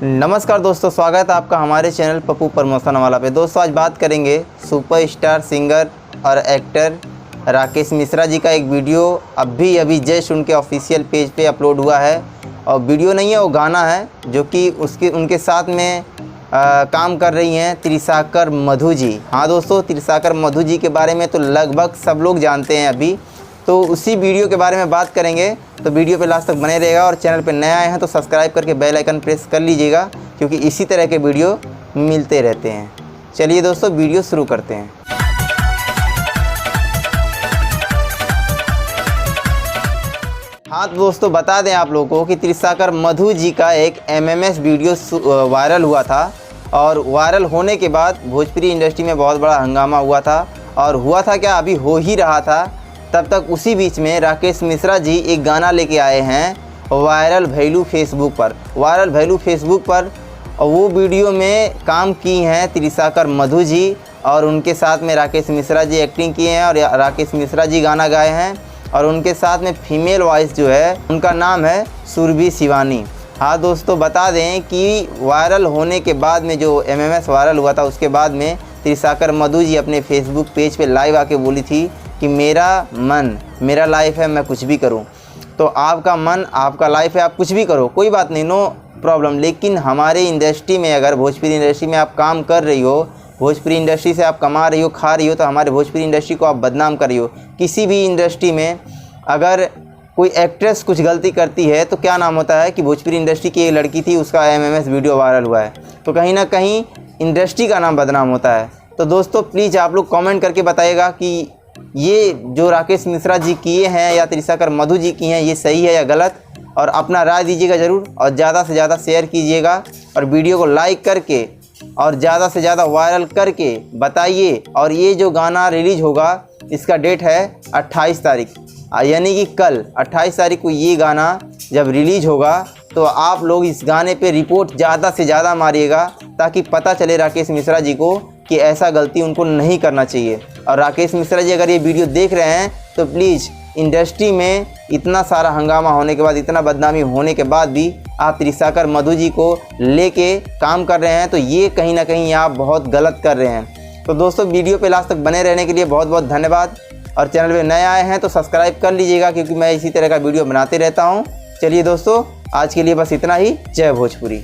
नमस्कार दोस्तों, स्वागत है आपका हमारे चैनल पप्पू प्रमोशन वाला पे। दोस्तों आज बात करेंगे सुपरस्टार सिंगर और एक्टर राकेश मिश्रा जी का एक वीडियो अभी जस्ट उनके ऑफिशियल पेज पे अपलोड हुआ है। और वीडियो नहीं है, वो गाना है जो कि उनके साथ में काम कर रही हैं त्रिसाकर मधु जी। हाँ दोस्तों, त्रिसाकर मधु जी के बारे में तो लगभग सब लोग जानते हैं अभी। तो उसी वीडियो के बारे में बात करेंगे, तो वीडियो पे लास्ट तक बने रहेगा। और चैनल पे नए आए हैं तो सब्सक्राइब करके बेल आइकन प्रेस कर लीजिएगा, क्योंकि इसी तरह के वीडियो मिलते रहते हैं। चलिए दोस्तों, वीडियो शुरू करते हैं। हाँ तो दोस्तों, बता दें आप लोगों को कि त्रिसाकर मधु जी का एक MMS वीडियो वायरल हुआ था। और वायरल होने के बाद भोजपुरी इंडस्ट्री में बहुत बड़ा हंगामा हुआ था। और हुआ था क्या, अभी हो ही रहा था। तब तक उसी बीच में राकेश मिश्रा जी एक गाना लेके आए हैं वायरल भैलू फेसबुक पर। और वो वीडियो में काम की हैं त्रिसाकर मधु जी, और उनके साथ में राकेश मिश्रा जी एक्टिंग किए हैं और राकेश मिश्रा जी गाना गाए हैं। और उनके साथ में फीमेल वॉइस जो है उनका नाम है सुरभि शिवानी। हाँ दोस्तों, बता दें कि वायरल होने के बाद में जो MMS वायरल हुआ था, उसके बाद में त्रिसाकर मधु जी अपने फेसबुक पेज पे लाइव आके बोली थी कि मेरा मन मेरा लाइफ है, मैं कुछ भी करूं। तो आपका मन आपका लाइफ है, आप कुछ भी करो, कोई बात नहीं, नो प्रॉब्लम। लेकिन हमारे इंडस्ट्री में, अगर भोजपुरी इंडस्ट्री में आप काम कर रही हो, भोजपुरी इंडस्ट्री से आप कमा रही हो, खा रही हो, तो हमारे भोजपुरी इंडस्ट्री को आप बदनाम कर रही हो। किसी भी इंडस्ट्री में अगर कोई एक्ट्रेस कुछ गलती करती है तो क्या नाम होता है कि भोजपुरी इंडस्ट्री की एक लड़की थी, उसका MMS वीडियो वायरल हुआ है, तो कहीं ना कहीं इंडस्ट्री का नाम बदनाम होता है। तो दोस्तों प्लीज़ आप लोग कमेंट करके बताइएगा कि ये जो राकेश मिश्रा जी किए हैं या त्रिसाकर मधु जी की हैं, ये सही है या गलत। और अपना राय दीजिएगा ज़रूर, और ज़्यादा से ज़्यादा शेयर कीजिएगा, और वीडियो को लाइक करके और ज़्यादा से ज़्यादा वायरल करके बताइए। और ये जो गाना रिलीज़ होगा, इसका डेट है 28 तारीख, यानी कि कल 28 तारीख को ये गाना जब रिलीज़ होगा, तो आप लोग इस गाने पे रिपोर्ट ज़्यादा से ज़्यादा मारिएगा, ताकि पता चले राकेश मिश्रा जी को कि ऐसा गलती उनको नहीं करना चाहिए। और राकेश मिश्रा जी अगर ये वीडियो देख रहे हैं तो प्लीज़, इंडस्ट्री में इतना सारा हंगामा होने के बाद, इतना बदनामी होने के बाद भी आप त्रिसाकर मधु जी को लेके काम कर रहे हैं, तो ये कहीं ना कहीं आप बहुत गलत कर रहे हैं। तो दोस्तों वीडियो पे लास्ट तक बने रहने के लिए बहुत बहुत धन्यवाद। और चैनल पे नए आए हैं तो सब्सक्राइब कर लीजिएगा, क्योंकि मैं इसी तरह का वीडियो बनाते रहता हूँ। चलिए दोस्तों, आज के लिए बस इतना ही। जय भोजपुरी।